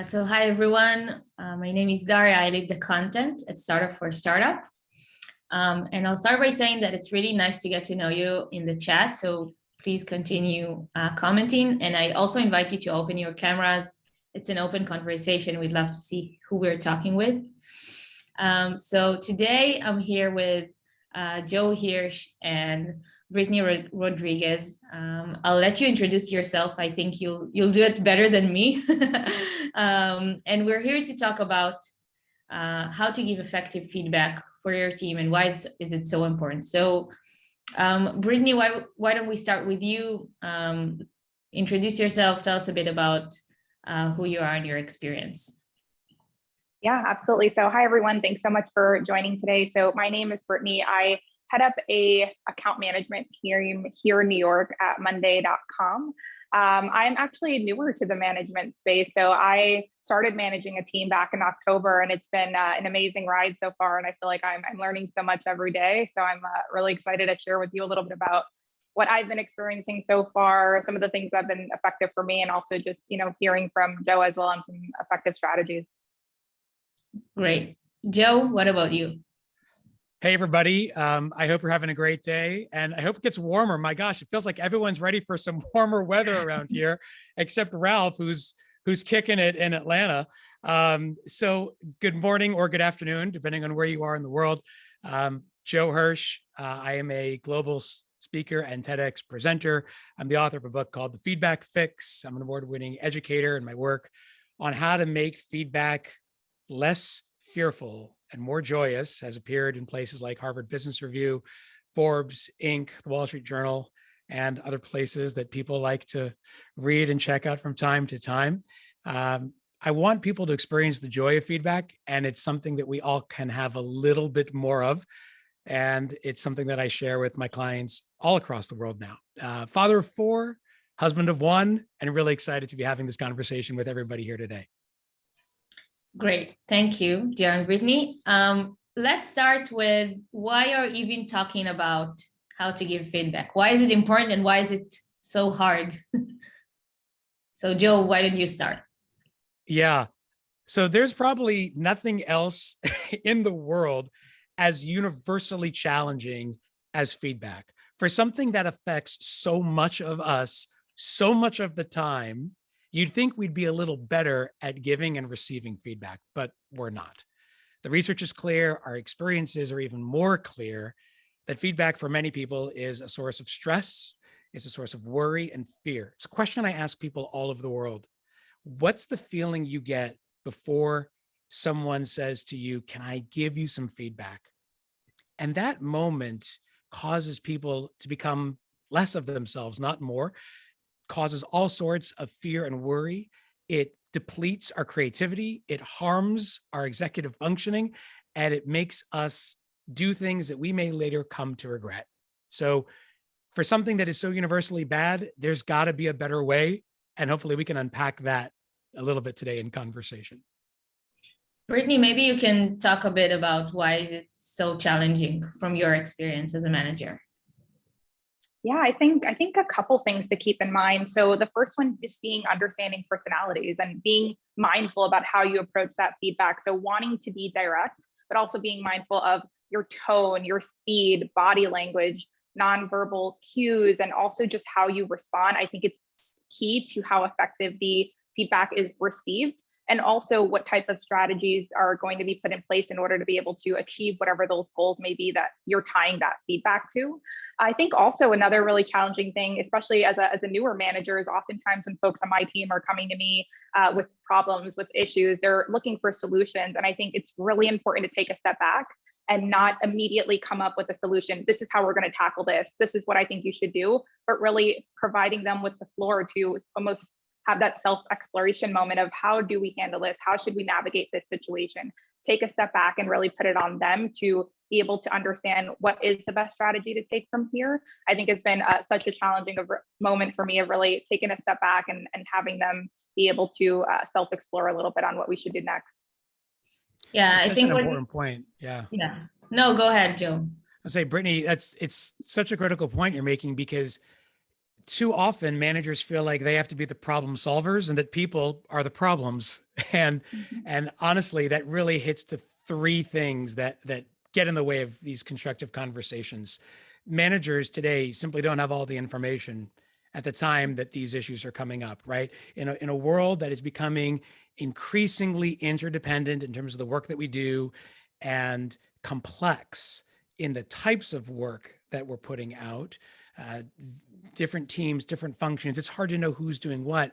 So hi, everyone. My name is Daria. I lead the content at Startup for Startup. And I'll start by saying that it's really nice to get to know you in the chat. So please continue commenting. And I also invite you to open your cameras. It's an open conversation. We'd love to see who we're talking with. So today I'm here with Joe Hirsch and Brittaney Rodriguez. I'll let you introduce yourself. I think you'll do it better than me. And we're here to talk about how to give effective feedback for your team and why is it so important. So Brittaney, why don't we start with you? Introduce yourself, tell us a bit about who you are and your experience. Yeah, absolutely. So hi, everyone. Thanks so much for joining today. So my name is Brittaney. I head up a account management team here in New York at Monday.com. I'm actually newer to the management space. So I started managing a team back in October, and it's been an amazing ride so far. And I feel like I'm learning so much every day. So I'm really excited to share with you a little bit about what I've been experiencing so far, some of the things that have been effective for me, and also just, hearing from Joe as well on some effective strategies. Great. Joe, what about you? Hey, everybody. I hope you're having a great day, and I hope it gets warmer. My gosh, it feels like everyone's ready for some warmer weather around here, except Ralph, who's kicking it in Atlanta. So good morning or good afternoon, depending on where you are in the world. Joe Hirsch. I am a global speaker and TEDx presenter. I'm the author of a book called The Feedback Fix. I'm an award-winning educator, and my work on how to make feedback less fearful and more joyous has appeared in places like Harvard Business Review, Forbes, Inc., the Wall Street Journal, and other places that people like to read and check out from time to time. I want people to experience the joy of feedback, and it's something that we all can have a little bit more of. And it's something that I share with my clients all across the world now. Father of 4, husband of 1, and really excited to be having this conversation with everybody here today. Great. Thank you, Joe and Brittaney. Let's start with why are you even talking about how to give feedback? Why is it important and why is it so hard? So Joe, why don't you start? Yeah. So there's probably nothing else in the world as universally challenging as feedback. For something that affects so much of us, so much of the time, you'd think we'd be a little better at giving and receiving feedback, but we're not. The research is clear. Our experiences are even more clear that feedback for many people is a source of stress. It's a source of worry and fear. It's a question I ask people all over the world. What's the feeling you get before someone says to you, can I give you some feedback? And that moment causes people to become less of themselves, not more. Causes all sorts of fear and worry. It depletes our creativity. It harms our executive functioning, and it makes us do things that we may later come to regret. So for something that is so universally bad, there's got to be a better way. And hopefully we can unpack that a little bit today in conversation. Brittaney, maybe you can talk a bit about why is it so challenging from your experience as a manager? Yeah, I think a couple things to keep in mind. So the first one is being understanding personalities and being mindful about how you approach that feedback. So wanting to be direct, but also being mindful of your tone, your speed, body language, nonverbal cues, and also just how you respond. I think it's key to how effective the feedback is received, and also what type of strategies are going to be put in place in order to be able to achieve whatever those goals may be that you're tying that feedback to. I think also another really challenging thing, especially as a newer manager, is oftentimes when folks on my team are coming to me with problems, with issues, they're looking for solutions. And I think it's really important to take a step back and not immediately come up with a solution. This is how we're going to tackle this. This is what I think you should do, but really providing them with the floor to almost have that self-exploration moment of how do we handle this? How should we navigate this situation? Take a step back and really put it on them to be able to understand what is the best strategy to take from here. I think it's been such a challenging moment for me of really taking a step back and having them be able to self-explore a little bit on what we should do next. Yeah, It's I think an important point. Yeah. No, go ahead, Joe. I'll say, Brittaney, it's such a critical point you're making, because too often managers feel like they have to be the problem solvers and that people are the problems. And and honestly, that really hits to three things that get in the way of these constructive conversations. Managers today simply don't have all the information at the time that these issues are coming up, right? In a world that is becoming increasingly interdependent in terms of the work that we do and complex in the types of work that we're putting out, uh, different teams, different functions. It's hard to know who's doing what.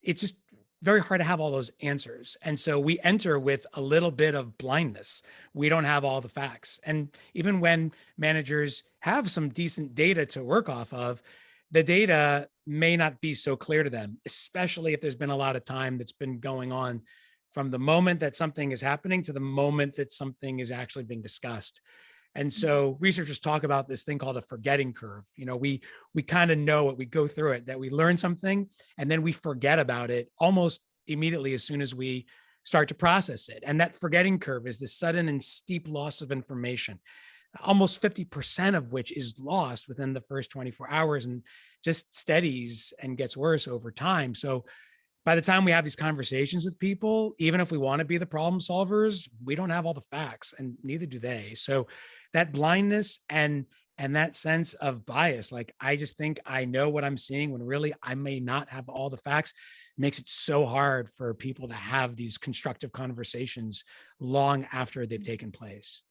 It's just very hard to have all those answers. And so we enter with a little bit of blindness. We don't have all the facts. And even when managers have some decent data to work off of, the data may not be so clear to them, especially if there's been a lot of time that's been going on from the moment that something is happening to the moment that something is actually being discussed. And so researchers talk about this thing called a forgetting curve. We kind of know it, we go through it, that we learn something and then we forget about it almost immediately as soon as we start to process it. And that forgetting curve is this sudden and steep loss of information, almost 50% of which is lost within the first 24 hours and just steadies and gets worse over time. So by the time we have these conversations with people, even if we want to be the problem solvers, we don't have all the facts and neither do they. So that blindness and that sense of bias, like I just think I know what I'm seeing when really I may not have all the facts, makes it so hard for people to have these constructive conversations long after they've taken place.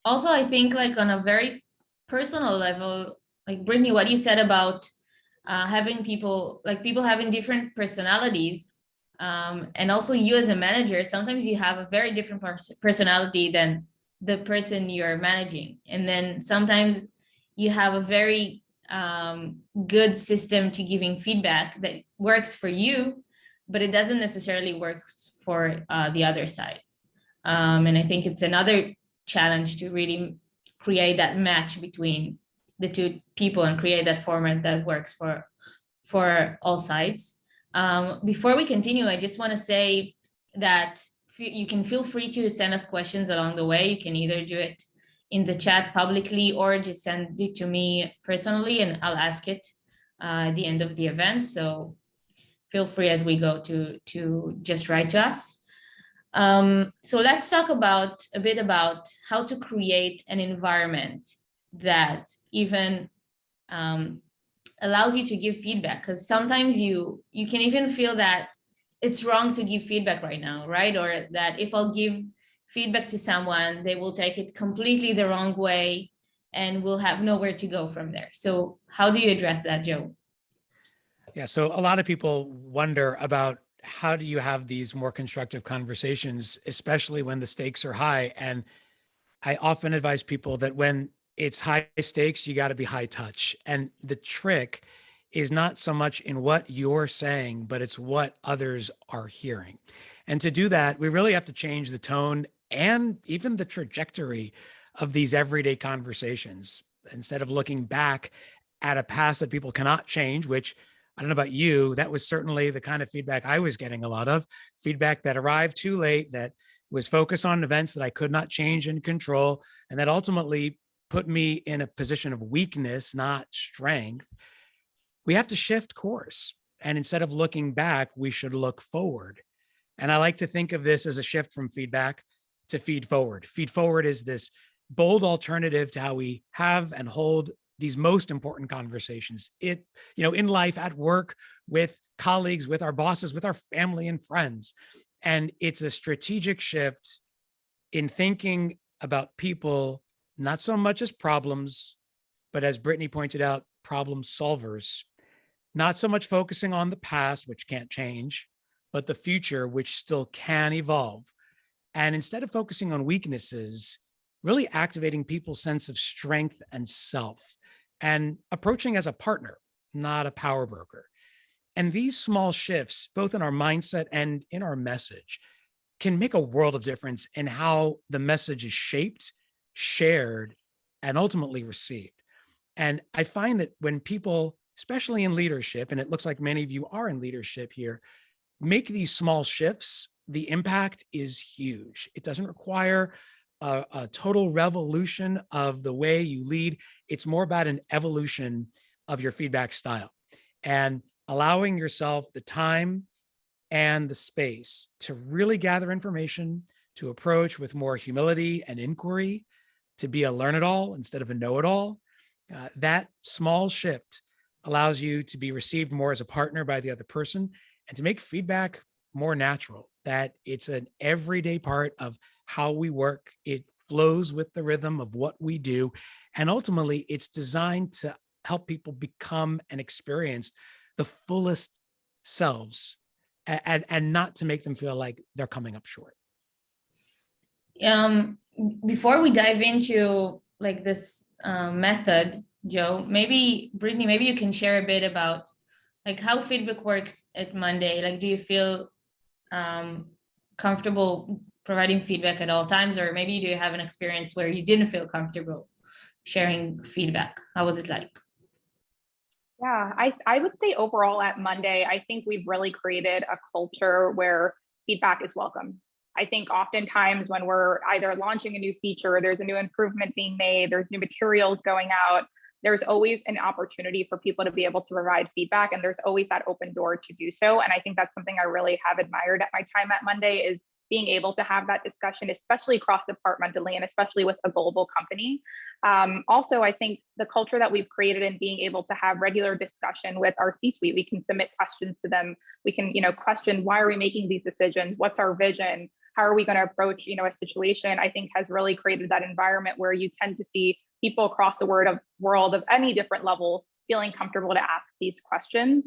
Also, I think like on a very personal level, like Brittany, what you said about having people having different personalities, and also you as a manager, sometimes you have a very different personality than the person you're managing. And then sometimes you have a very good system to giving feedback that works for you, but it doesn't necessarily work for the other side. And I think it's another challenge to really create that match between the two people and create that format that works for all sides. Before we continue, I just want to say that you can feel free to send us questions along the way. You can either do it in the chat publicly or just send it to me personally and I'll ask it at the end of the event. So feel free as we go to just write to us. So let's talk a bit about how to create an environment that even allows you to give feedback, because sometimes you can even feel that it's wrong to give feedback right now, right? Or that if I'll give feedback to someone, they will take it completely the wrong way and we'll have nowhere to go from there. So how do you address that, Joe? Yeah, so a lot of people wonder about how do you have these more constructive conversations, especially when the stakes are high. And I often advise people that when it's high stakes, you got to be high touch. And the trick is not so much in what you're saying, but it's what others are hearing. And to do that, we really have to change the tone and even the trajectory of these everyday conversations. Instead of looking back at a past that people cannot change, which I don't know about you, that was certainly the kind of feedback I was getting a lot of, feedback that arrived too late, that was focused on events that I could not change and control, and that ultimately put me in a position of weakness, not strength. We have to shift course. And instead of looking back, we should look forward. And I like to think of this as a shift from feedback to feed forward. Feed forward is this bold alternative to how we have and hold these most important conversations in life, at work, with colleagues, with our bosses, with our family and friends. And it's a strategic shift in thinking about people, not so much as problems, but as Brittaney pointed out, problem solvers, not so much focusing on the past, which can't change, but the future, which still can evolve. And instead of focusing on weaknesses, really activating people's sense of strength and self, and approaching as a partner, not a power broker. And these small shifts, both in our mindset and in our message, can make a world of difference in how the message is shaped, shared, and ultimately received. And I find that when people, especially in leadership, and it looks like many of you are in leadership here, make these small shifts, the impact is huge. It doesn't require a total revolution of the way you lead. It's more about an evolution of your feedback style, and allowing yourself the time and the space to really gather information, to approach with more humility and inquiry, to be a learn-it-all instead of a know-it-all. That small shift allows you to be received more as a partner by the other person and to make feedback more natural, that it's an everyday part of how we work. It flows with the rhythm of what we do. And ultimately, it's designed to help people become and experience the fullest selves, and not to make them feel like they're coming up short. Before we dive into like this method, Joe, maybe Brittany, maybe you can share a bit about like how feedback works at Monday. Like, do you feel comfortable providing feedback at all times, or maybe do you have an experience where you didn't feel comfortable sharing feedback? How was it like? Yeah, I would say overall at Monday, I think we've really created a culture where feedback is welcome. I think oftentimes when we're either launching a new feature, there's a new improvement being made, there's new materials going out, there's always an opportunity for people to be able to provide feedback, and there's always that open door to do so. And I think that's something I really have admired at my time at Monday, is being able to have that discussion, especially cross-departmentally and especially with a global company. Also, I think the culture that we've created in being able to have regular discussion with our C-suite, we can submit questions to them. We can, question, why are we making these decisions? What's our vision? How are we going to approach, a situation? I think has really created that environment where you tend to see people across the world of any different level feeling comfortable to ask these questions.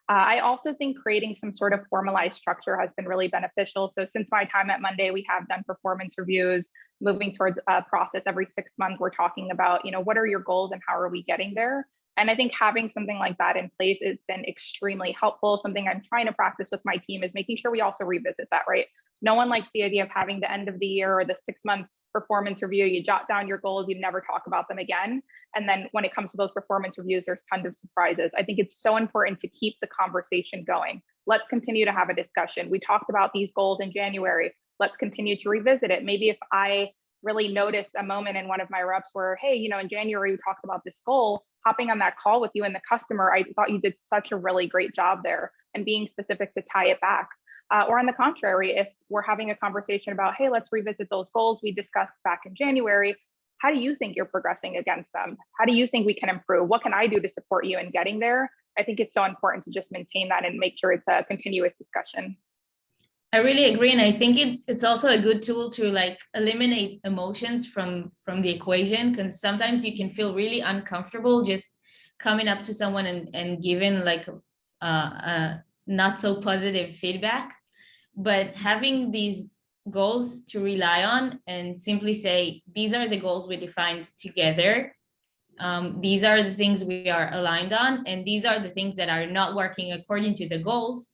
I also think creating some sort of formalized structure has been really beneficial. So since my time at Monday, we have done performance reviews, moving towards a process every 6 months. We're talking about, what are your goals and how are we getting there? And I think having something like that in place has been extremely helpful. Something I'm trying to practice with my team is making sure we also revisit that, right? No one likes the idea of having the end of the year or the 6-month performance review. You jot down your goals, you never talk about them again. And then when it comes to those performance reviews, there's tons of surprises. I think it's so important to keep the conversation going. Let's continue to have a discussion. We talked about these goals in January. Let's continue to revisit it. Maybe if I really noticed a moment in one of my reps where, hey, in January, we talked about this goal, hopping on that call with you and the customer, I thought you did such a really great job there, and being specific to tie it back. Or on the contrary, if we're having a conversation about, hey, let's revisit those goals we discussed back in January, how do you think you're progressing against them? How do you think we can improve? What can I do to support you in getting there? I think it's so important to just maintain that and make sure it's a continuous discussion. I really agree. And I think it's also a good tool to like eliminate emotions from the equation, because sometimes you can feel really uncomfortable just coming up to someone and giving like not so positive feedback. But having these goals to rely on and simply say, these are the goals we defined together. These are the things we are aligned on, and these are the things that are not working according to the goals.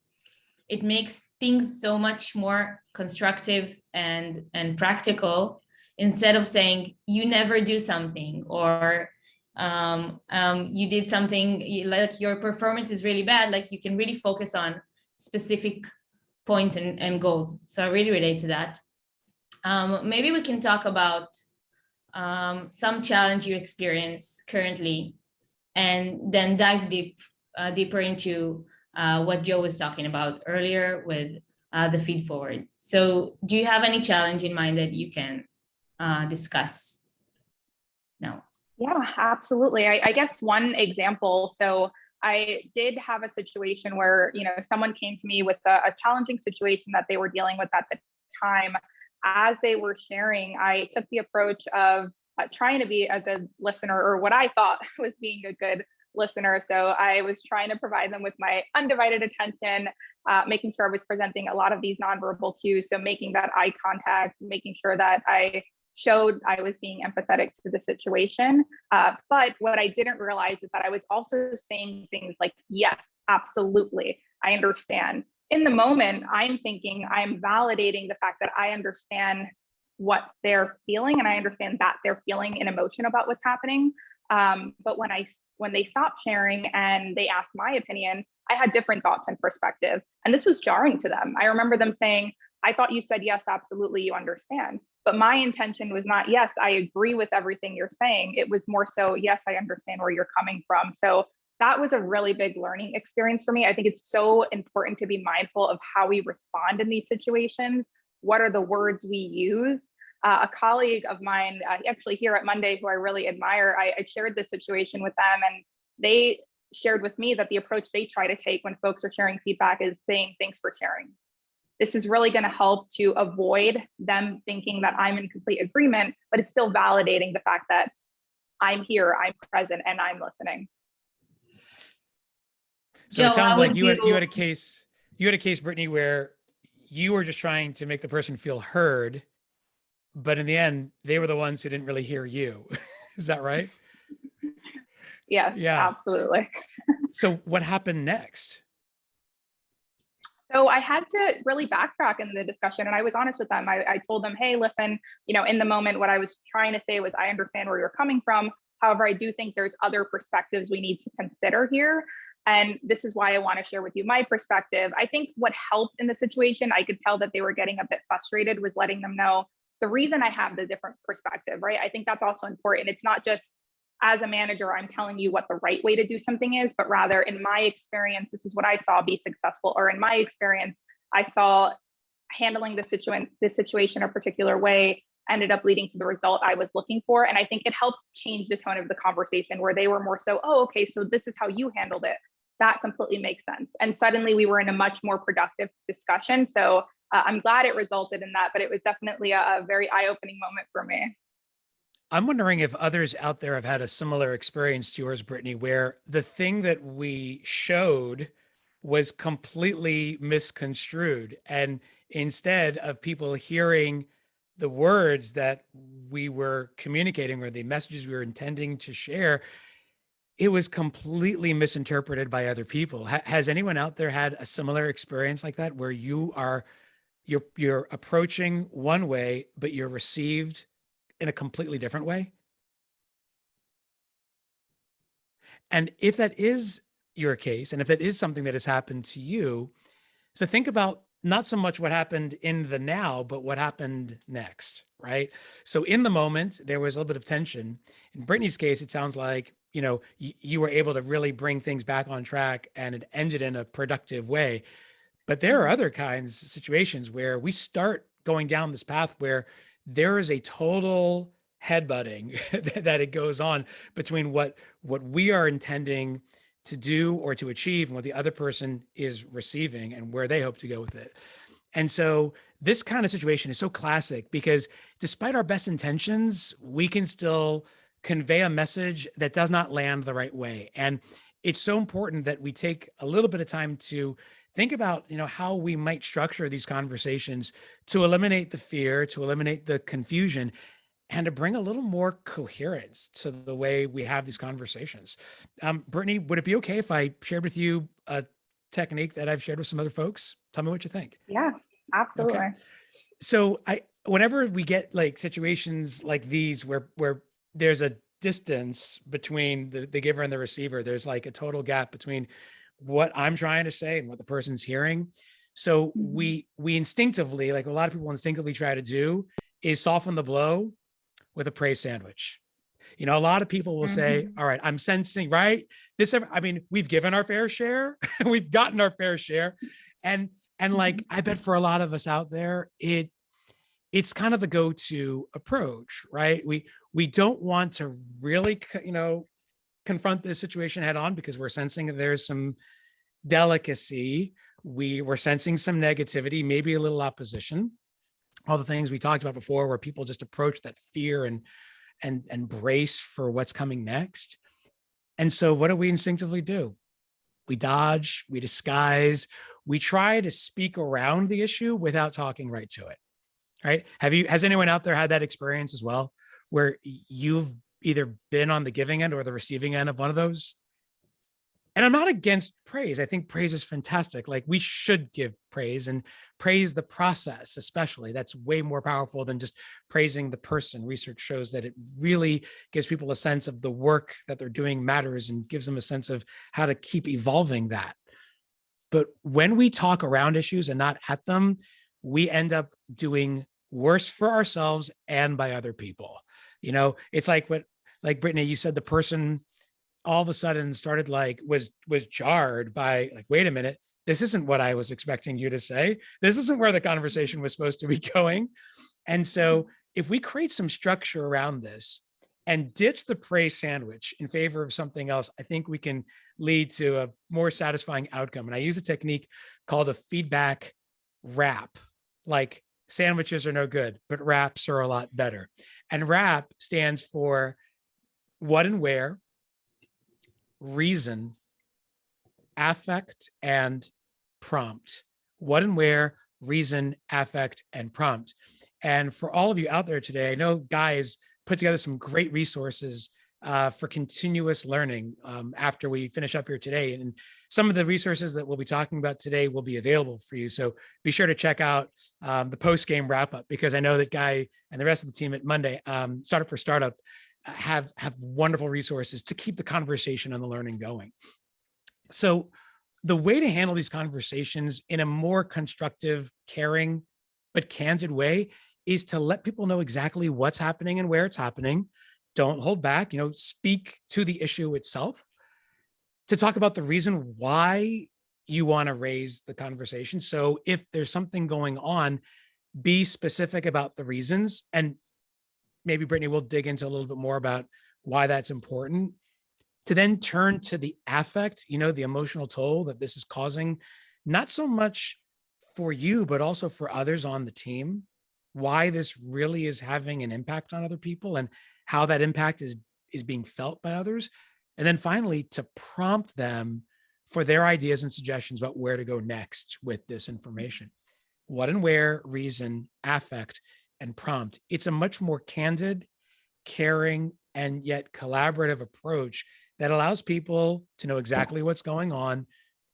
It makes things so much more constructive and practical, instead of saying you never do something, or you did something like your performance is really bad. Like, you can really focus on specific points and goals. So I really relate to that. Maybe we can talk about some challenge you experience currently, and then dive deeper into what Joe was talking about earlier with the feed forward. So do you have any challenge in mind that you can discuss now? Yeah, absolutely. I guess one example, so I did have a situation where, someone came to me with a challenging situation that they were dealing with at the time. As they were sharing, I took the approach of trying to be a good listener, or what I thought was being a good listener. So I was trying to provide them with my undivided attention, making sure I was presenting a lot of these nonverbal cues. So making that eye contact, making sure that I showed I was being empathetic to the situation. But what I didn't realize is that I was also saying things like, yes, absolutely, I understand. In the moment, I'm thinking I'm validating the fact that I understand what they're feeling, and I understand that they're feeling an emotion about what's happening. But when they stopped sharing and they asked my opinion, I had different thoughts and perspective. And this was jarring to them. I remember them saying, I thought you said, yes, absolutely, you understand. But my intention was not, yes, I agree with everything you're saying. It was more so, yes, I understand where you're coming from. So that was a really big learning experience for me. I think it's so important to be mindful of how we respond in these situations. What are the words we use? A colleague of mine, actually here at Monday, who I really admire, I shared this situation with them, and they shared with me that the approach they try to take when folks are sharing feedback is saying, "Thanks for sharing." This is really going to help to avoid them thinking that I'm in complete agreement, but it's still validating the fact that I'm here, I'm present, and I'm listening. So Joe, it sounds how like would you had a case, Brittaney, where you were just trying to make the person feel heard, but in the end, they were the ones who didn't really hear you. Is that right? Yes, Yeah. absolutely. So what happened next? So I had to really backtrack in the discussion, and I was honest with them. I told them, hey, listen, in the moment, what I was trying to say was, I understand where you're coming from. However, I do think there's other perspectives we need to consider here. And this is why I want to share with you my perspective. I think what helped in the situation, I could tell that they were getting a bit frustrated, was letting them know the reason I have the different perspective, right? I think that's also important. It's not just, as a manager, I'm telling you what the right way to do something is, but rather, in my experience, this is what I saw be successful, or in my experience, I saw handling this situation a particular way ended up leading to the result I was looking for. And I think it helped change the tone of the conversation, where they were more so, oh, okay, so this is how you handled it. That completely makes sense. And suddenly we were in a much more productive discussion. So I'm glad it resulted in that, but it was definitely a very eye-opening moment for me. I'm wondering if others out there have had a similar experience to yours, Brittaney, where the thing that we showed was completely misconstrued. And instead of people hearing the words that we were communicating or the messages we were intending to share, it was completely misinterpreted by other people. Has anyone out there had a similar experience like that, where you're approaching one way, but you're received in a completely different way? And if that is your case, and if that is something that has happened to you, so think about not so much what happened in the now, but what happened next, right? So in the moment, there was a little bit of tension. In Brittany's case, it sounds like, you were able to really bring things back on track, and it ended in a productive way. But there are other kinds of situations where we start going down this path where there is a total headbutting that it goes on between what we are intending to do or to achieve and what the other person is receiving and where they hope to go with it. And so this kind of situation is so classic, because despite our best intentions, we can still convey a message that does not land the right way. And it's so important that we take a little bit of time to think about, how we might structure these conversations to eliminate the fear, to eliminate the confusion, and to bring a little more coherence to the way we have these conversations. Brittaney, would it be okay if I shared with you a technique that I've shared with some other folks? Tell me what you think. Yeah, absolutely. Okay. So whenever we get like situations like these where there's a distance between the giver and the receiver, there's like a total gap between what I'm trying to say and what the person's hearing. So we instinctively, like a lot of people instinctively try to do, is soften the blow with a praise sandwich. A lot of people will say, all right, I'm sensing, right? We've given our fair share. We've gotten our fair share. And like, I bet for a lot of us out there, it's kind of the go-to approach, right? We don't want to really, confront this situation head on, because we're sensing that there's some delicacy. We're sensing some negativity, maybe a little opposition. All the things we talked about before, where people just approach that fear and brace for what's coming next. And so what do we instinctively do? We dodge, we disguise, we try to speak around the issue without talking right to it. Right? Has anyone out there had that experience as well, where you've either been on the giving end or the receiving end of one of those? And I'm not against praise. I think praise is fantastic. Like, we should give praise, and praise the process, especially. That's way more powerful than just praising the person. Research shows that it really gives people a sense of the work that they're doing matters, and gives them a sense of how to keep evolving that. But when we talk around issues and not at them, we end up doing worse for ourselves and by other people. It's like Brittaney, you said the person all of a sudden started was jarred by wait a minute, this isn't what I was expecting you to say. This isn't where the conversation was supposed to be going. And so if we create some structure around this and ditch the praise sandwich in favor of something else, I think we can lead to a more satisfying outcome. And I use a technique called a feedback wrap. Like sandwiches are no good, but wraps are a lot better. And wrap stands for what and where, reason, affect, and prompt. What and where, reason, affect, and prompt. And for all of you out there today, I know Guy has put together some great resources for continuous learning after we finish up here today. And some of the resources that we'll be talking about today will be available for you. So be sure to check out the post-game wrap-up, because I know that Guy and the rest of the team at Monday, Startup for Startup, have wonderful resources to keep the conversation and the learning going. So the way to handle these conversations in a more constructive, caring, but candid way is to let people know exactly what's happening and where it's happening. Don't hold back, speak to the issue itself, to talk about the reason why you want to raise the conversation. So if there's something going on, be specific about the reasons. And maybe Brittaney will dig into a little bit more about why that's important. To then turn to the affect, the emotional toll that this is causing, not so much for you, but also for others on the team, why this really is having an impact on other people and how that impact is being felt by others. And then finally, to prompt them for their ideas and suggestions about where to go next with this information. What and where, reason, affect, and prompt. It's a much more candid, caring, and yet collaborative approach that allows people to know exactly what's going on,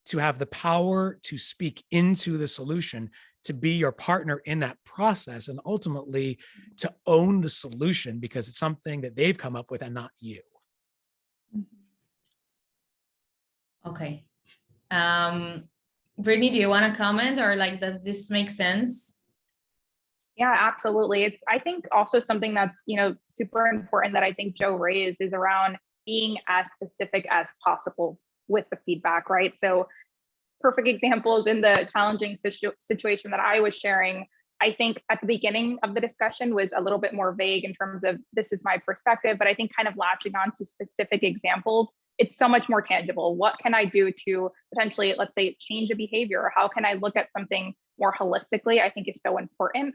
to have the power to speak into the solution, to be your partner in that process, and ultimately to own the solution because it's something that they've come up with and not you. Okay. Brittaney, do you want to comment, or does this make sense? Yeah, absolutely. It's, I think, also something that's, super important that I think Joe raised is around being as specific as possible with the feedback, right? So perfect examples in the challenging situation that I was sharing, I think at the beginning of the discussion was a little bit more vague in terms of this is my perspective, but I think kind of latching on to specific examples, it's so much more tangible. What can I do to potentially, let's say, change a behavior? Or how can I look at something more holistically? I think is so important.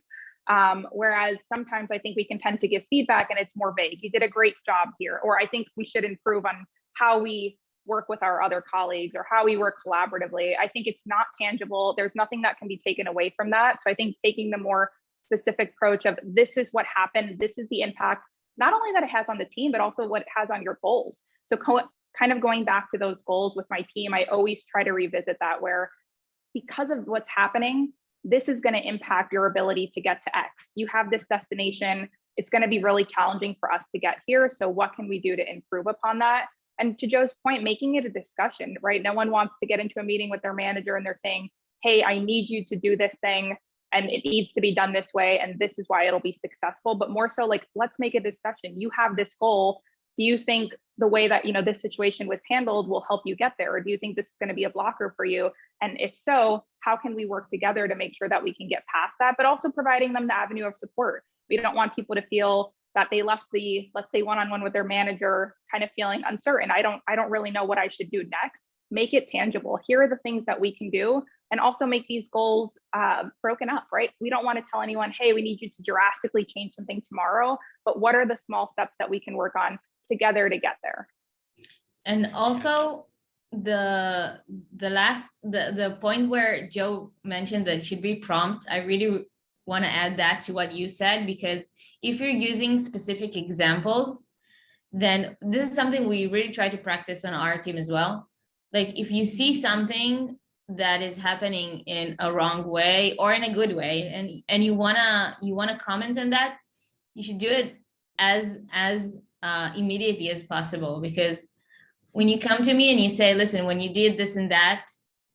Whereas sometimes I think we can tend to give feedback and it's more vague. You did a great job here, or I think we should improve on how we work with our other colleagues or how we work collaboratively. I think it's not tangible. There's nothing that can be taken away from that. So I think taking the more specific approach of this is what happened, this is the impact, not only that it has on the team, but also what it has on your goals. So kind of going back to those goals with my team, I always try to revisit that, where because of what's happening, this is going to impact your ability to get to X. You have this destination. It's going to be really challenging for us to get here. So what can we do to improve upon that? And to Joe's point, making it a discussion, right? No one wants to get into a meeting with their manager and they're saying, hey, I need you to do this thing and it needs to be done this way. And this is why it'll be successful. But more so let's make a discussion. You have this goal. Do you think the way that, this situation was handled will help you get there? Or do you think this is going to be a blocker for you? And if so, how can we work together to make sure that we can get past that, but also providing them the avenue of support? We don't want people to feel that they left the, let's say, one-on-one with their manager kind of feeling uncertain. I don't really know what I should do next. Make it tangible. Here are the things that we can do, and also make these goals broken up, right? We don't want to tell anyone, hey, we need you to drastically change something tomorrow, but what are the small steps that we can work on together to get there? And also the point where Joe mentioned that it should be prompt, I really want to add that to what you said, because if you're using specific examples, then this is something we really try to practice on our team as well. If you see something that is happening in a wrong way or in a good way, and you wanna comment on that, you should do it as immediately as possible. Because when you come to me and you say, listen, when you did this and that,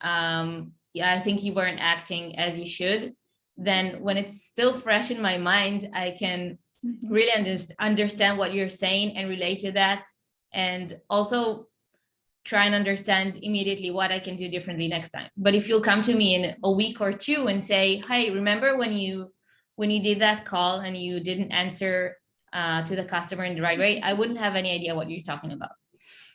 I think you weren't acting as you should, then when it's still fresh in my mind, I can really understand what you're saying and relate to that. And also try and understand immediately what I can do differently next time. But if you'll come to me in a week or two and say, hey, remember when you did that call and you didn't answer to the customer in the right way, I wouldn't have any idea what you're talking about.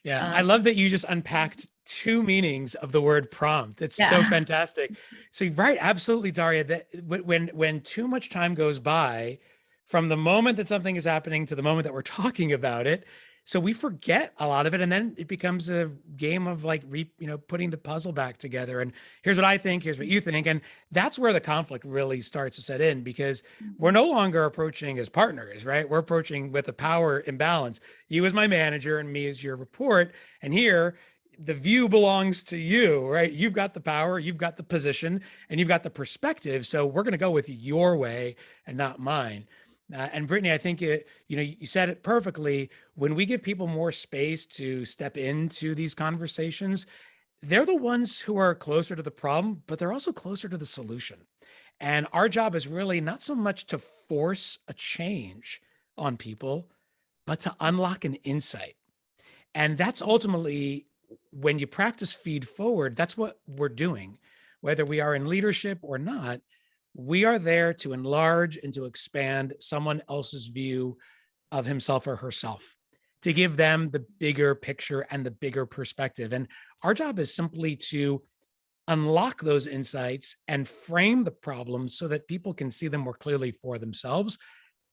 Yeah, I love that you just unpacked two meanings of the word prompt. It's so fantastic. So right, absolutely, Daria, that when too much time goes by from the moment that something is happening to the moment that we're talking about it, so we forget a lot of it, and then it becomes a game of like putting the puzzle back together. And here's what I think, here's what you think, and that's where the conflict really starts to set in, because we're no longer approaching as partners, right? We're approaching with a power imbalance. You as my manager and me as your report, and here the view belongs to you, right? You've got the power, you've got the position, and you've got the perspective. So we're going to go with your way and not mine. And Brittaney, I think you said it perfectly. When we give people more space to step into these conversations, they're the ones who are closer to the problem, but they're also closer to the solution. And our job is really not so much to force a change on people, but to unlock an insight. And that's ultimately, when you practice feed forward, that's what we're doing. Whether we are in leadership or not, we are there to enlarge and to expand someone else's view of himself or herself, to give them the bigger picture and the bigger perspective. And our job is simply to unlock those insights and frame the problems so that people can see them more clearly for themselves.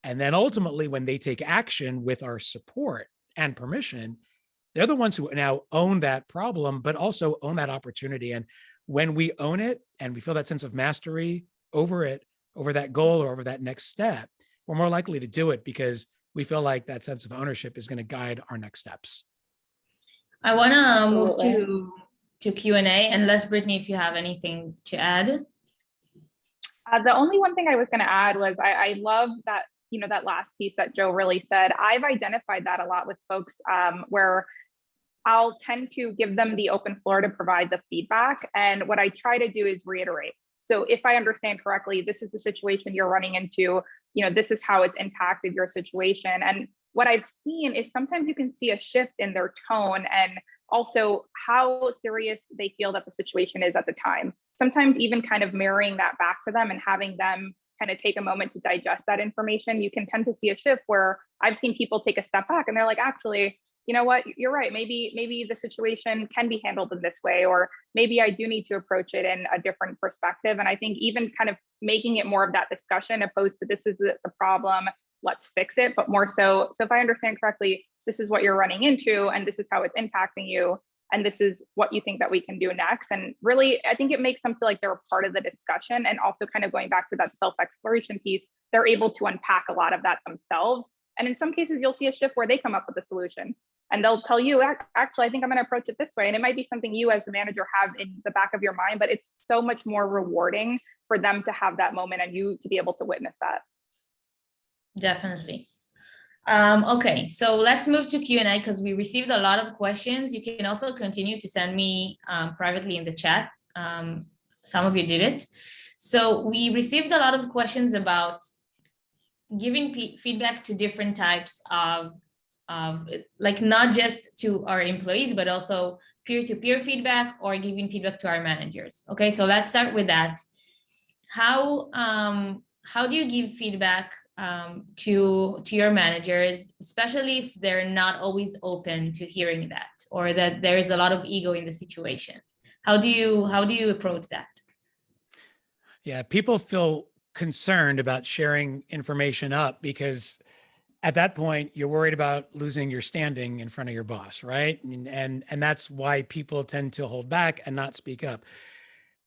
And then ultimately, when they take action with our support and permission, they're the ones who now own that problem, but also own that opportunity. And when we own it and we feel that sense of mastery over it, over that goal or over that next step, we're more likely to do it because we feel like that sense of ownership is going to guide our next steps. I want to move to Q&A, unless Brittaney, if you have anything to add. The only one thing I was going to add was I love that, that last piece that Joe really said. I've identified that a lot with folks where I'll tend to give them the open floor to provide the feedback. And what I try to do is reiterate. So if I understand correctly, this is the situation you're running into, this is how it's impacted your situation. And what I've seen is sometimes you can see a shift in their tone and also how serious they feel that the situation is at the time. Sometimes even kind of mirroring that back to them and having them kind of take a moment to digest that information, you can tend to see a shift where I've seen people take a step back and they're like, actually, you know what, you're right. Maybe the situation can be handled in this way, or maybe I do need to approach it in a different perspective. And I think even kind of making it more of that discussion opposed to this is the problem, let's fix it, but more so if I understand correctly, this is what you're running into and this is how it's impacting you. And this is what you think that we can do next. And really, I think it makes them feel like they're a part of the discussion. And also kind of going back to that self-exploration piece, they're able to unpack a lot of that themselves. And in some cases, you'll see a shift where they come up with a solution and they'll tell you, actually, I think I'm going to approach it this way. And it might be something you as a manager have in the back of your mind, but it's so much more rewarding for them to have that moment and you to be able to witness that. Definitely. Okay, so let's move to Q&A because we received a lot of questions. You can also continue to send me privately in the chat. Some of you did it. So we received a lot of questions about giving feedback to different types of like not just to our employees, but also peer-to-peer feedback or giving feedback to our managers. Okay, so let's start with that. How do you give feedback to your managers, especially if they're not always open to hearing that, or that there is a lot of ego in the situation? How do you approach that? Yeah, people feel concerned about sharing information up because at that point you're worried about losing your standing in front of your boss, right? And that's why people tend to hold back and not speak up.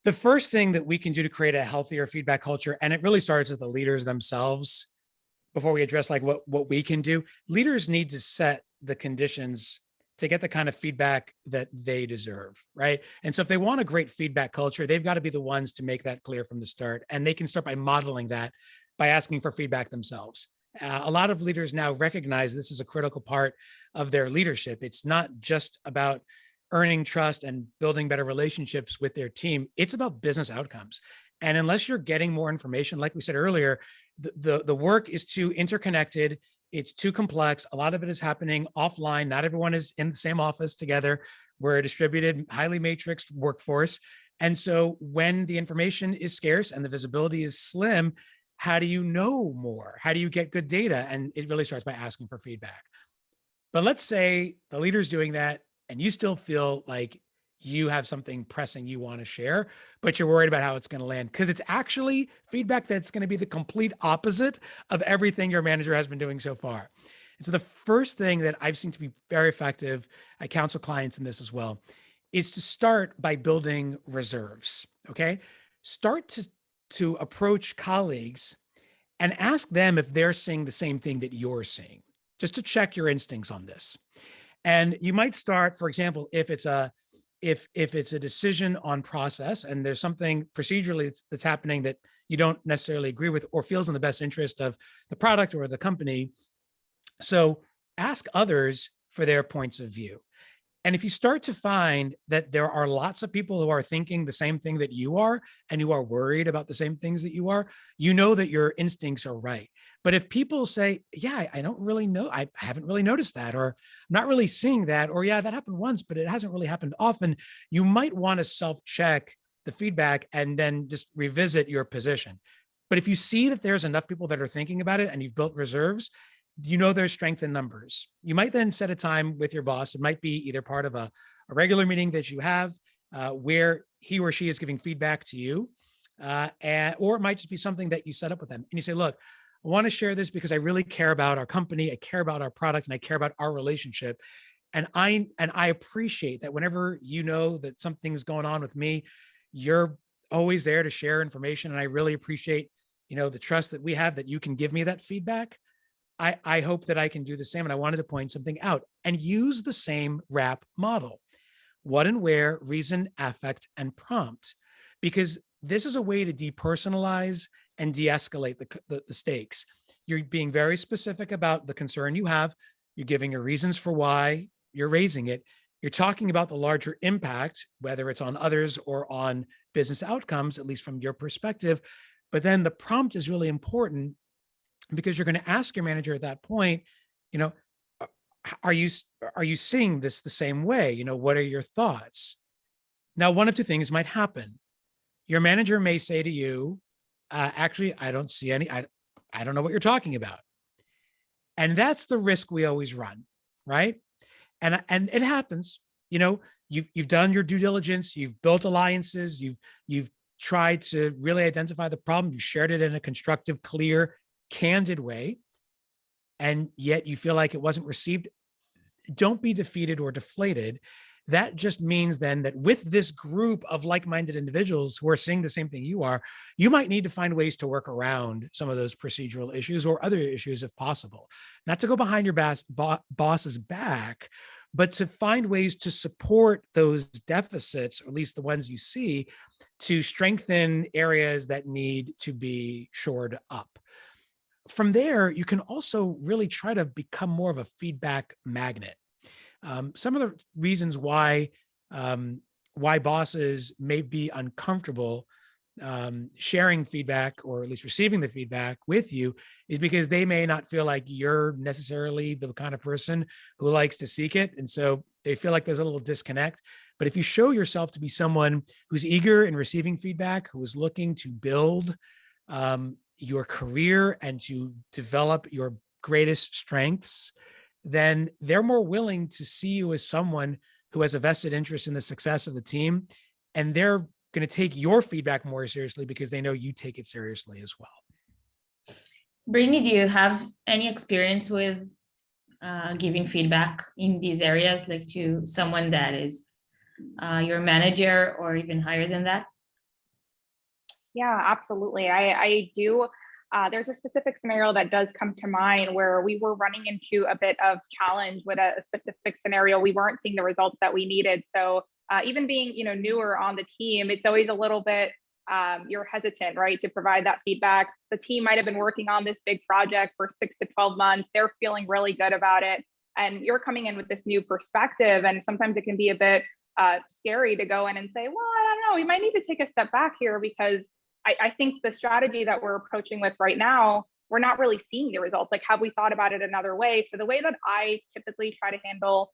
The first thing that we can do to create a healthier feedback culture, and it really starts with the leaders themselves, before we address like what we can do, leaders need to set the conditions to get the kind of feedback that they deserve, right? And so if they want a great feedback culture, they've got to be the ones to make that clear from the start. And they can start by modeling that by asking for feedback themselves. A lot of leaders now recognize this is a critical part of their leadership. It's not just about earning trust and building better relationships with their team. It's about business outcomes. And unless you're getting more information, like we said earlier, the work is too interconnected. It's too complex. A lot of it is happening offline. Not everyone is in the same office together. We're a distributed, highly matrixed workforce. And so when the information is scarce and the visibility is slim, how do you know more? How do you get good data? And it really starts by asking for feedback. But let's say the leader's doing that and you still feel like you have something pressing you want to share, but you're worried about how it's going to land because it's actually feedback that's going to be the complete opposite of everything your manager has been doing so far. And so the first thing that I've seen to be very effective, I counsel clients in this as well, is to start by building reserves. Okay. Start to approach colleagues and ask them if they're seeing the same thing that you're seeing, just to check your instincts on this. And you might start, for example, if it's a decision on process and there's something procedurally that's happening that you don't necessarily agree with or feels in the best interest of the product or the company. So ask others for their points of view. And if you start to find that there are lots of people who are thinking the same thing that you are, and you are worried about the same things that you are, you know that your instincts are right. But if people say, yeah, I don't really know, I haven't really noticed that, or I'm not really seeing that, or yeah, that happened once, but it hasn't really happened often, you might want to self-check the feedback and then just revisit your position. But if you see that there's enough people that are thinking about it and you've built reserves, you know there's strength in numbers. You might then set a time with your boss. It might be either part of a regular meeting that you have where he or she is giving feedback to you, or it might just be something that you set up with them. And you say, look, I want to share this because I really care about our company, I care about our product, and I care about our relationship. And I appreciate that whenever you know that something's going on with me, you're always there to share information. And I really appreciate, the trust that we have that you can give me that feedback. I hope that I can do the same. And I wanted to point something out and use the same RAP model: what and where, reason, affect, and prompt, because this is a way to depersonalize and de-escalate the stakes. You're being very specific about the concern you have. You're giving your reasons for why you're raising it. You're talking about the larger impact, whether it's on others or on business outcomes, at least from your perspective. But then the prompt is really important, because you're going to ask your manager at that point, are you seeing this the same way? What are your thoughts? Now, one of two things might happen. Your manager may say to you, actually, I don't see any, I don't know what you're talking about. And that's the risk we always run, right? And it happens, you've done your due diligence, you've built alliances, you've tried to really identify the problem, you shared it in a constructive, clear, candid way, and yet you feel like it wasn't received. Don't be defeated or deflated. That just means then that with this group of like-minded individuals who are seeing the same thing you are, you might need to find ways to work around some of those procedural issues or other issues if possible. Not to go behind your boss's back, but to find ways to support those deficits, or at least the ones you see, to strengthen areas that need to be shored up. From there, you can also really try to become more of a feedback magnet. Some of the reasons why bosses may be uncomfortable sharing feedback, or at least receiving the feedback with you, is because they may not feel like you're necessarily the kind of person who likes to seek it. And so they feel like there's a little disconnect. But if you show yourself to be someone who's eager in receiving feedback, who is looking to build your career and to develop your greatest strengths, then they're more willing to see you as someone who has a vested interest in the success of the team. And they're going to take your feedback more seriously because they know you take it seriously as well. Brittany, do you have any experience with giving feedback in these areas, like to someone that is your manager or even higher than that? Yeah, absolutely. I do. There's a specific scenario that does come to mind where we were running into a bit of challenge with a specific scenario. We weren't seeing the results that we needed. So even being, newer on the team, it's always a little bit, you're hesitant, right, to provide that feedback. The team might have been working on this big project for 6 to 12 months. They're feeling really good about it. And you're coming in with this new perspective. And sometimes it can be a bit scary to go in and say, well, I don't know, we might need to take a step back here, because I think the strategy that we're approaching with right now, we're not really seeing the results. Like, have we thought about it another way? So the way that I typically try to handle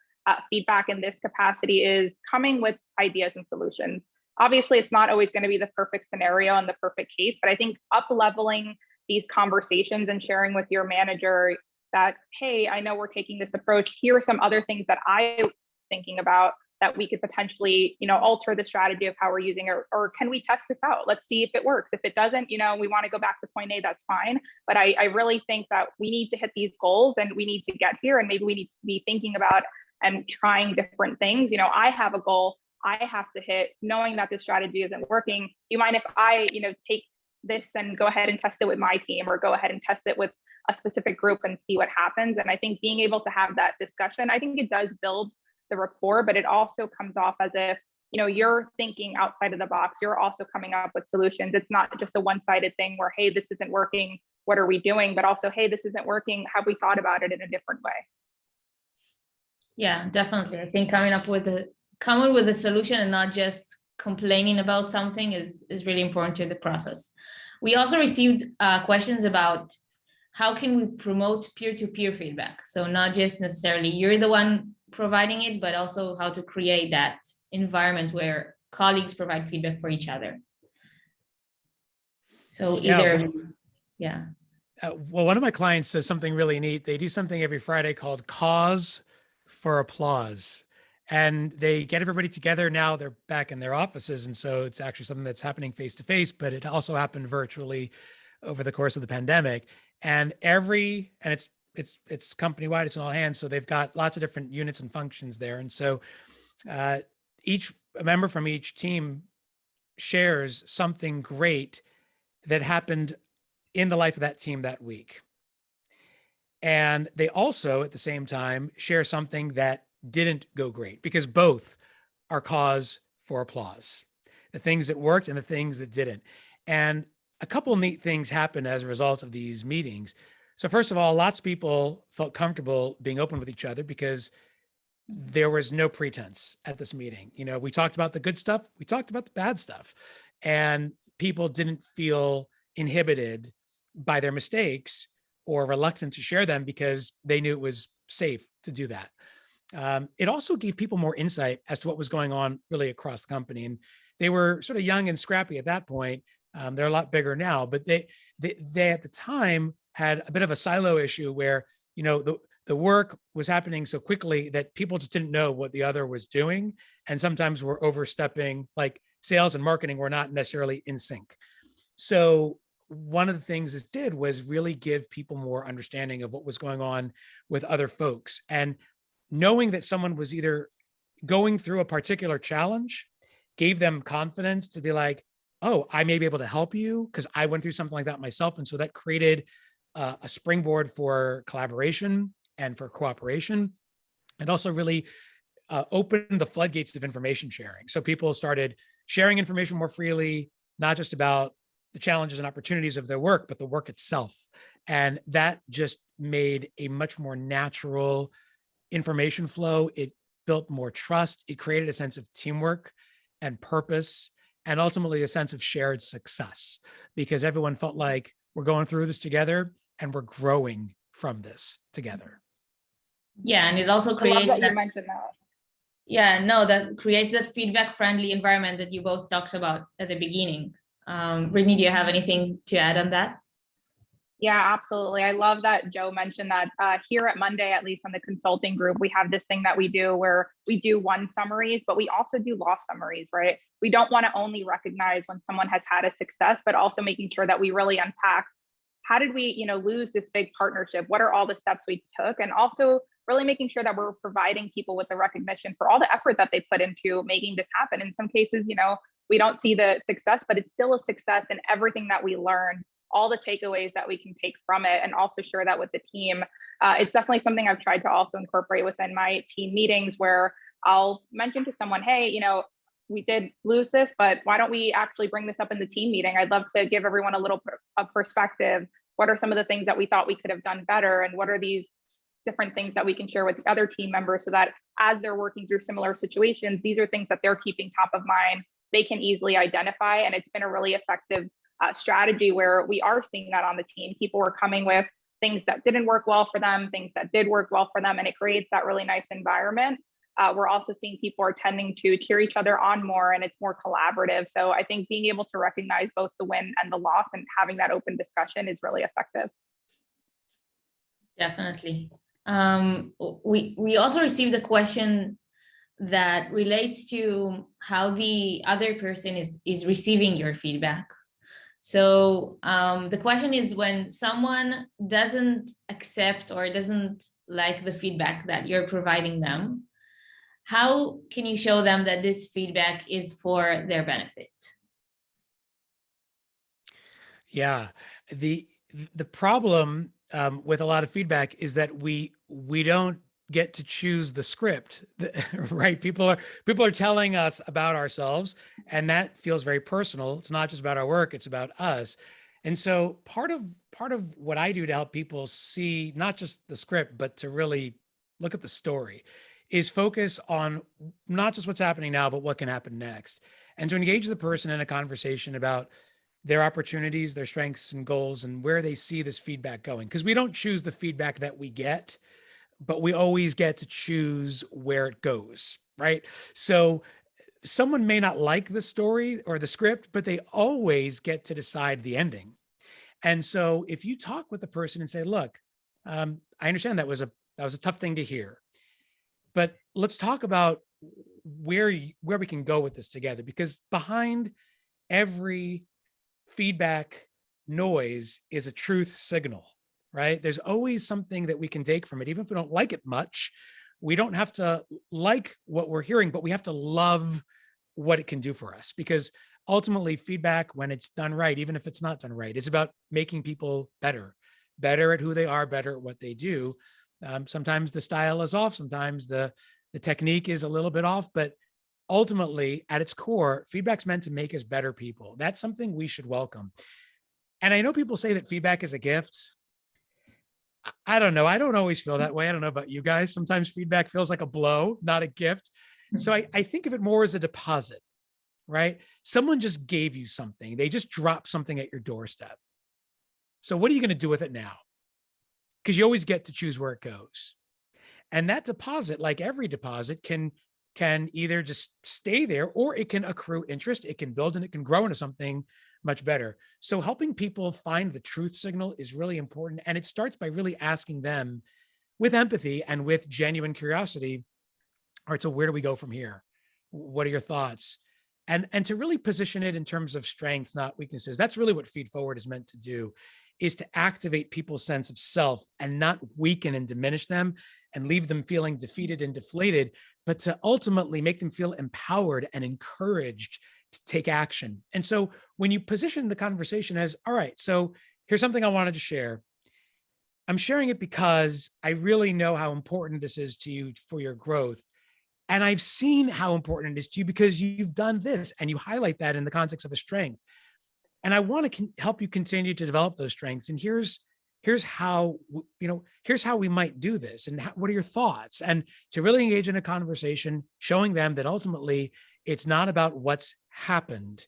feedback in this capacity is coming with ideas and solutions. Obviously, it's not always going to be the perfect scenario and the perfect case, but I think up-leveling these conversations and sharing with your manager that, hey, I know we're taking this approach. Here are some other things that I'm thinking about that we could potentially, alter the strategy of how we're using it, or can we test this out? Let's see if it works. If it doesn't, we want to go back to point A, that's fine. But I really think that we need to hit these goals and we need to get here, and maybe we need to be thinking about and trying different things. I have a goal I have to hit, knowing that this strategy isn't working. Do you mind if I, take this and go ahead and test it with my team, or go ahead and test it with a specific group and see what happens? And I think being able to have that discussion, I think it does build the rapport, but it also comes off as if, you're thinking outside of the box. You're also coming up with solutions. It's not just a one-sided thing where, hey, this isn't working, what are we doing? But also, hey, this isn't working, have we thought about it in a different way? Yeah, definitely. I think coming with a solution and not just complaining about something is really important to the process. We also received questions about how can we promote peer-to-peer feedback? So not just necessarily you're the one providing it, but also how to create that environment where colleagues provide feedback for each other. So yeah. Well, one of my clients says something really neat. They do something every Friday called Cause for Applause. And they get everybody together. Now they're back in their offices. And so it's actually something that's happening face to face, but it also happened virtually over the course of the pandemic. And it's company-wide, it's in all hands. So they've got lots of different units and functions there. And so each member from each team shares something great that happened in the life of that team that week. And they also, at the same time, share something that didn't go great, because both are cause for applause. The things that worked and the things that didn't. And a couple of neat things happened as a result of these meetings. So first of all, lots of people felt comfortable being open with each other because there was no pretense at this meeting. We talked about the good stuff, we talked about the bad stuff, and people didn't feel inhibited by their mistakes or reluctant to share them because they knew it was safe to do that. It also gave people more insight as to what was going on really across the company. And they were sort of young and scrappy at that point. They're a lot bigger now, but they at the time had a bit of a silo issue where, the work was happening so quickly that people just didn't know what the other was doing. And sometimes were overstepping, like sales and marketing were not necessarily in sync. So one of the things this did was really give people more understanding of what was going on with other folks. And knowing that someone was either going through a particular challenge gave them confidence to be like, oh, I may be able to help you because I went through something like that myself. And so that created a springboard for collaboration and for cooperation, and also really opened the floodgates of information sharing. So people started sharing information more freely, not just about the challenges and opportunities of their work, but the work itself. And that just made a much more natural information flow. It built more trust. It created a sense of teamwork and purpose, and ultimately a sense of shared success, because everyone felt like we're going through this together and we're growing from this together. Yeah, and it also I love creates that you mentioned that. Yeah, no, that creates a feedback-friendly environment that you both talked about at the beginning. Brittany, do you have anything to add on that? Yeah, absolutely. I love that Joe mentioned that here at Monday, at least on the consulting group, we have this thing that we do where we do won summaries, but we also do loss summaries, right? We don't want to only recognize when someone has had a success, but also making sure that we really unpack how did we, lose this big partnership? What are all the steps we took? And also really making sure that we're providing people with the recognition for all the effort that they put into making this happen. In some cases, we don't see the success, but it's still a success in everything that we learned, all the takeaways that we can take from it, and also share that with the team. It's definitely something I've tried to also incorporate within my team meetings, where I'll mention to someone, hey, we did lose this, but why don't we actually bring this up in the team meeting? I'd love to give everyone a little perspective. What are some of the things that we thought we could have done better? And what are these different things that we can share with the other team members, so that as they're working through similar situations, these are things that they're keeping top of mind, they can easily identify. And it's been a really effective strategy where we are seeing that on the team. People were coming with things that didn't work well for them, things that did work well for them, and it creates that really nice environment. we're also seeing people are tending to cheer each other on more, and it's more collaborative. So I think being able to recognize both the win and the loss and having that open discussion is really effective. Definitely. We also received a question that relates to how the other person is receiving your feedback. So the question is, when someone doesn't accept or doesn't like the feedback that you're providing them, how can you show them that this feedback is for their benefit? Yeah, the problem with a lot of feedback is that we don't get to choose the script, right? People are telling us about ourselves, and that feels very personal. It's not just about our work; it's about us. And so part of what I do to help people see not just the script, but to really look at the story, is focus on not just what's happening now, but what can happen next, and to engage the person in a conversation about their opportunities, their strengths and goals, and where they see this feedback going. Because we don't choose the feedback that we get, but we always get to choose where it goes, right? So someone may not like the story or the script, but they always get to decide the ending. And so if you talk with the person and say, look, I understand that was a tough thing to hear, but let's talk about where we can go with this together, because behind every feedback noise is a truth signal, right? There's always something that we can take from it. Even if we don't like it much, we don't have to like what we're hearing, but we have to love what it can do for us, because ultimately feedback, when it's done right, even if it's not done right, it's about making people better at who they are, better at what they do. Sometimes the style is off, sometimes the technique is a little bit off, but ultimately, at its core, feedback's meant to make us better people. That's something we should welcome. And I know people say that feedback is a gift. I don't know. I don't always feel that way. I don't know about you guys. Sometimes feedback feels like a blow, not a gift. So I think of it more as a deposit, right? Someone just gave you something. They just dropped something at your doorstep. So what are you going to do with it now? Because you always get to choose where it goes. And that deposit, like every deposit, can either just stay there, or it can accrue interest, it can build, and it can grow into something much better. So helping people find the truth signal is really important. And it starts by really asking them with empathy and with genuine curiosity, all right, so where do we go from here? What are your thoughts? And to really position it in terms of strengths, not weaknesses. That's really what Feed Forward is meant to do, is to activate people's sense of self and not weaken and diminish them and leave them feeling defeated and deflated, but to ultimately make them feel empowered and encouraged to take action. And so when you position the conversation as, all right, so here's something I wanted to share. I'm sharing it because I really know how important this is to you for your growth. And I've seen how important it is to you because you've done this, and you highlight that in the context of a strength. And I want to help you continue to develop those strengths. And here's how, here's how we might do this. And what are your thoughts? And to really engage in a conversation, showing them that ultimately it's not about what's happened.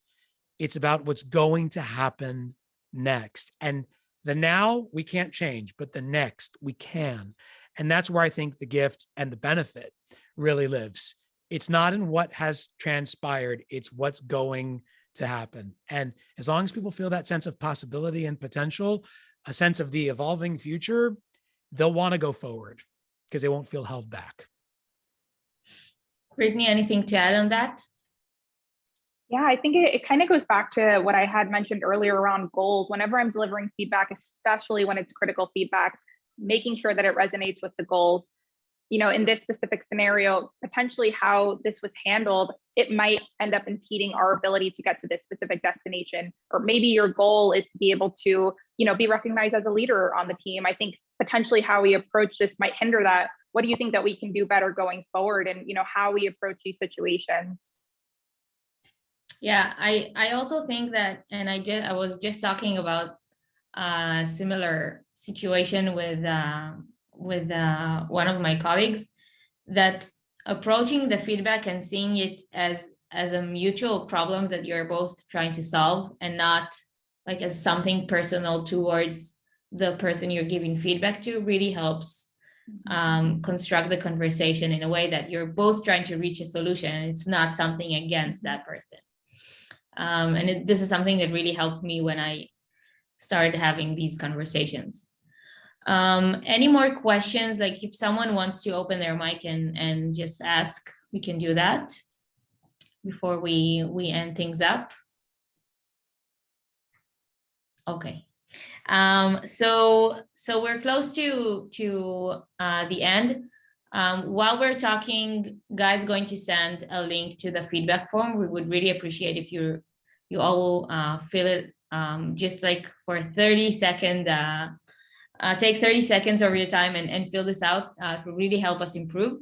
It's about what's going to happen next. And the now we can't change, but the next we can. And that's where I think the gift and the benefit really lives. It's not in what has transpired, it's what's going to happen. And as long as people feel that sense of possibility and potential, a sense of the evolving future, they'll want to go forward because they won't feel held back. Brittany, anything to add on that? Yeah, I think it kind of goes back to what I had mentioned earlier around goals. Whenever I'm delivering feedback, especially when it's critical feedback, making sure that it resonates with the goals. In this specific scenario, potentially how this was handled, it might end up impeding our ability to get to this specific destination. Or maybe your goal is to be able to, be recognized as a leader on the team. I think potentially how we approach this might hinder that. What do you think that we can do better going forward, and how we approach these situations? Yeah, I also think that, and I was just talking about a similar situation with one of my colleagues, that approaching the feedback and seeing it as a mutual problem that you're both trying to solve, and not like as something personal towards the person you're giving feedback to, really helps construct the conversation in a way that you're both trying to reach a solution and it's not something against that person. This is something that really helped me when I started having these conversations. Any more questions? Like if someone wants to open their mic and just ask, we can do that before we end things up. Okay. So we're close to the end. While we're talking, Guy's going to send a link to the feedback form. We would really appreciate if you all fill it just like for 30 seconds. Take 30 seconds of your time and fill this out to really help us improve.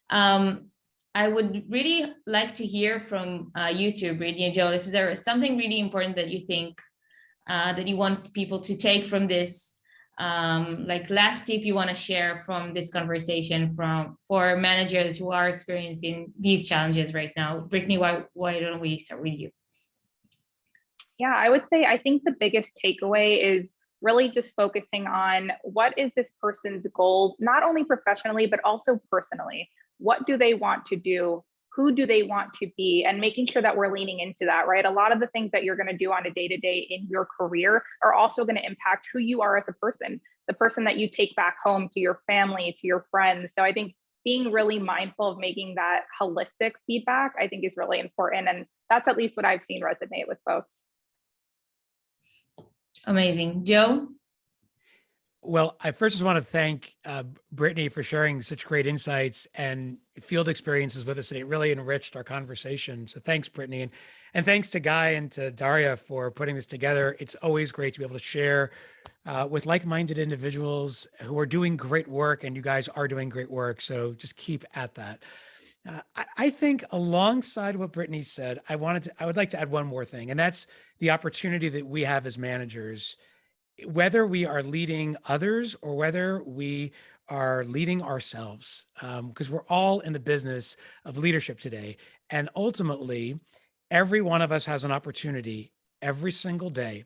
I would really like to hear from you two, Brittaney and Joe, if there is something really important that you think that you want people to take from this, like last tip you want to share from this conversation for managers who are experiencing these challenges right now. Brittaney, why don't we start with you? Yeah, I would say I think the biggest takeaway is really just focusing on what is this person's goals, not only professionally, but also personally. What do they want to do? Who do they want to be? And making sure that we're leaning into that, right? A lot of the things that you're going to do on a day-to-day in your career are also going to impact who you are as a person, the person that you take back home to your family, to your friends. So I think being really mindful of making that holistic feedback, I think is really important. And that's at least what I've seen resonate with folks. Amazing. Joe? Well, I first just want to thank Brittaney for sharing such great insights and field experiences with us today. It really enriched our conversation. So thanks, Brittaney. And thanks to Guy and to Daria for putting this together. It's always great to be able to share with like-minded individuals who are doing great work, and you guys are doing great work. So just keep at that. I think alongside what Brittaney said, I would like to add one more thing, and that's the opportunity that we have as managers, whether we are leading others or whether we are leading ourselves, because we're all in the business of leadership today. And ultimately, every one of us has an opportunity every single day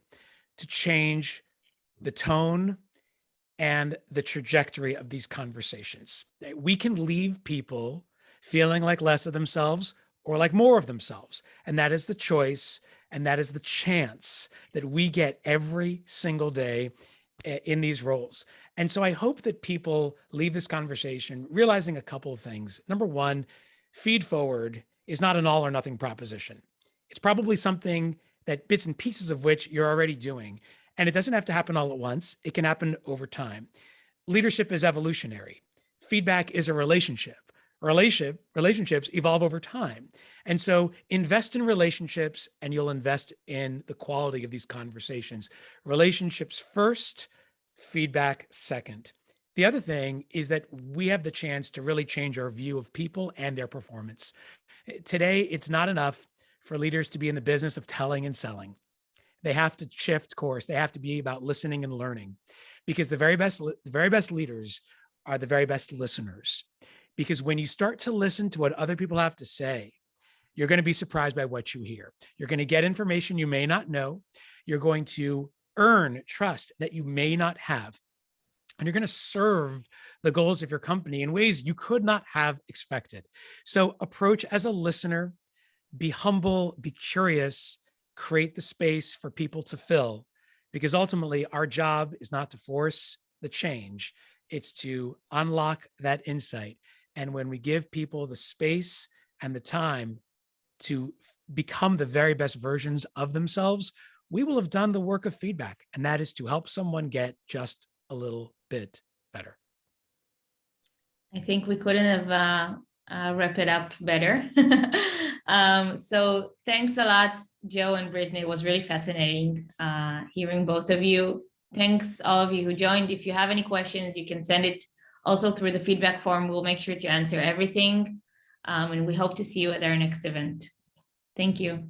to change the tone and the trajectory of these conversations. We can leave people feeling like less of themselves or like more of themselves. And that is the choice, and that is the chance that we get every single day in these roles. And so I hope that people leave this conversation realizing a couple of things. Number one, feed forward is not an all or nothing proposition. It's probably something that bits and pieces of which you're already doing. And it doesn't have to happen all at once. It can happen over time. Leadership is evolutionary. Feedback is a relationship. Relationships evolve over time. And so invest in relationships and you'll invest in the quality of these conversations. Relationships first, feedback second. The other thing is that we have the chance to really change our view of people and their performance. Today, it's not enough for leaders to be in the business of telling and selling. They have to shift course. They have to be about listening and learning, because the very best leaders are the very best listeners. Because when you start to listen to what other people have to say, you're going to be surprised by what you hear. You're going to get information you may not know. You're going to earn trust that you may not have. And you're going to serve the goals of your company in ways you could not have expected. So approach as a listener, be humble, be curious, create the space for people to fill, because ultimately our job is not to force the change. It's to unlock that insight. And when we give people the space and the time to become the very best versions of themselves, we will have done the work of feedback. And that is to help someone get just a little bit better. I think we couldn't have wrap it up better. So thanks a lot, Joe and Brittaney. It was really fascinating hearing both of you. Thanks all of you who joined. If you have any questions, you can send it also through the feedback form. We'll make sure to answer everything. And we hope to see you at our next event. Thank you.